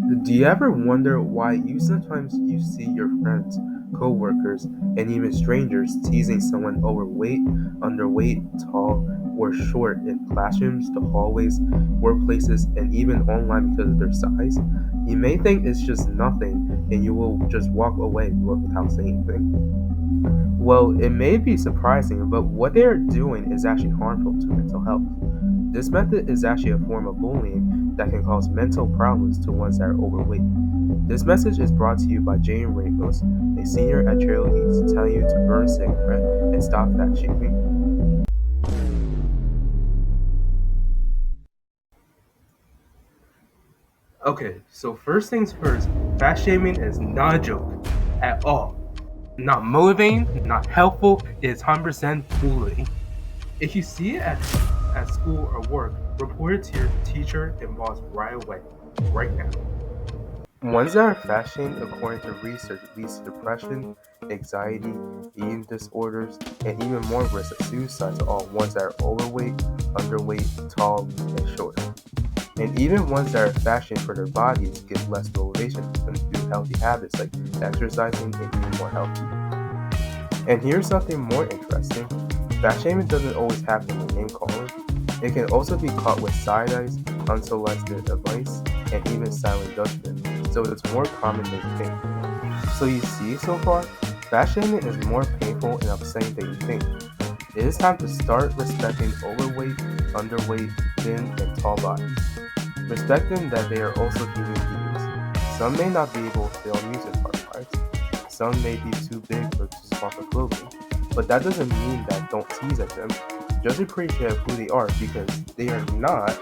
Do you ever wonder why sometimes you see your friends, co-workers, and even strangers teasing someone overweight, underweight, tall, or short in classrooms, the hallways, workplaces, and even online because of their size? You may think it's just nothing and you will just walk away without saying anything. Well, it may be surprising, but what they are doing is actually harmful to mental health. This method is actually a form of bullying that can cause mental problems to ones that are overweight. This message is brought to you by Jane Ramos, a senior at Trail Eats, telling you to burn cigarette and stop fat shaming. Okay, so first things first, fat shaming is not a joke at all. Not motivating, not helpful, it is 100% bullying. If you see it at school or work, report it to your teacher and boss right away, right now. Ones that are fat shamed, according to research, leads to depression, anxiety, eating disorders, and even more risk of suicide to all ones that are overweight, underweight, tall, and short. And even ones that are fat shamed for their bodies get less motivation to do healthy habits like exercising and eating more healthy. And here's something more interesting. Fat shaming doesn't always happen with name calling. It can also be caught with side eyes, unsolicited advice, and even silent judgment, so it's more common than you think. So you see so far, fat shaming is more painful and upsetting than you think. It is time to start respecting overweight, underweight, thin, and tall bodies. Respecting that they are also human beings. Some may not be able to fill amusement park rides. Some may be too big or too small for clothing. But that doesn't mean that don't tease at them. Just appreciate who they are because they are not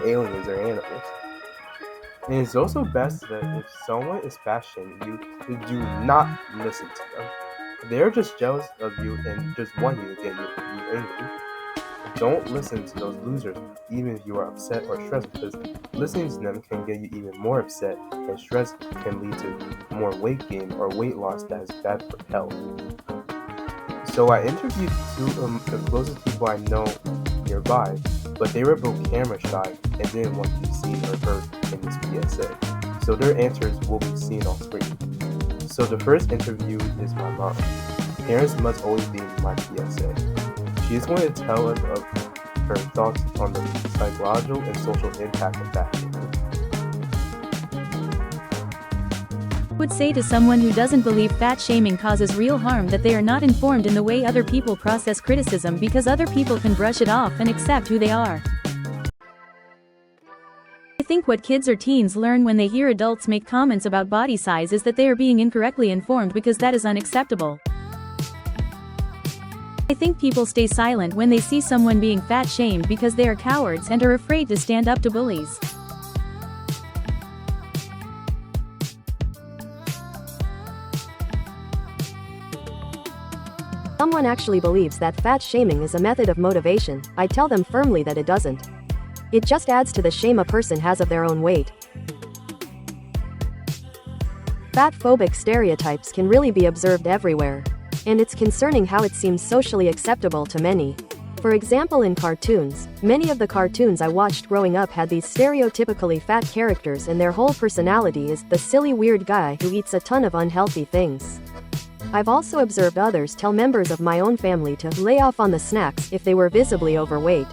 aliens or animals. And it's also best that if someone is fat shaming you, do not listen to them. They're just jealous of you and just want you to get you angry. Don't listen to those losers, even if you are upset or stressed, because listening to them can get you even more upset, and stress can lead to more weight gain or weight loss that is bad for health. So I interviewed two of the closest people I know nearby, but they were both camera shy and didn't want to be seen or heard in this PSA. So their answers will be seen on screen. So the first interview is my mom. Parents must always be my PSA. She is going to tell us of her thoughts on the psychological and social impact of fat shaming. Would say to someone who doesn't believe fat shaming causes real harm that they are not informed in the way other people process criticism because other people can brush it off and accept who they are. I think what kids or teens learn when they hear adults make comments about body size is that they are being incorrectly informed because that is unacceptable. I think people stay silent when they see someone being fat shamed because they are cowards and are afraid to stand up to bullies. Someone actually believes that fat shaming is a method of motivation, I tell them firmly that it doesn't. It just adds to the shame a person has of their own weight. Fat-phobic stereotypes can really be observed everywhere. And it's concerning how it seems socially acceptable to many. For example, in cartoons, many of the cartoons I watched growing up had these stereotypically fat characters and their whole personality is the silly weird guy who eats a ton of unhealthy things. I've also observed others tell members of my own family to lay off on the snacks if they were visibly overweight.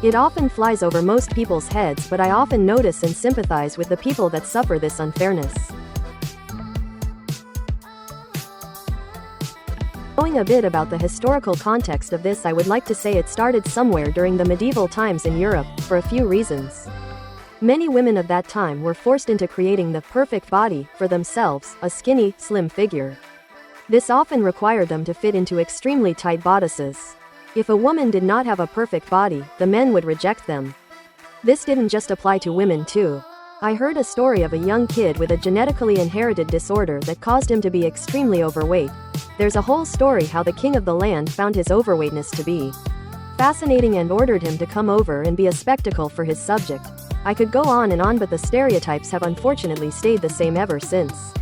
It often flies over most people's heads, but I often notice and sympathize with the people that suffer this unfairness. Knowing a bit about the historical context of this, I would like to say it started somewhere during the medieval times in Europe, for a few reasons. Many women of that time were forced into creating the perfect body for themselves, a skinny, slim figure. This often required them to fit into extremely tight bodices. If a woman did not have a perfect body, the men would reject them. This didn't just apply to women too. I heard a story of a young kid with a genetically inherited disorder that caused him to be extremely overweight. There's a whole story how the king of the land found his overweightness to be fascinating and ordered him to come over and be a spectacle for his subject. I could go on and on, but the stereotypes have unfortunately stayed the same ever since.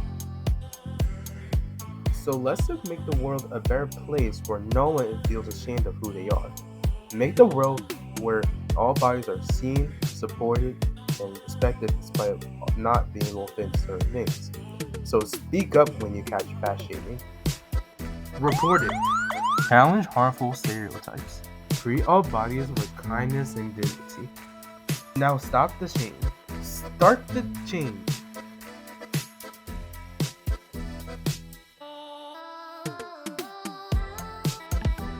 So let's just make the world a better place where no one feels ashamed of who they are. Make the world where all bodies are seen, supported, and respected despite not being able to fit certain things. So speak up when you catch fat shaming. Report it. Challenge harmful stereotypes. Treat all bodies with kindness and dignity. Now stop the shame. Start the change.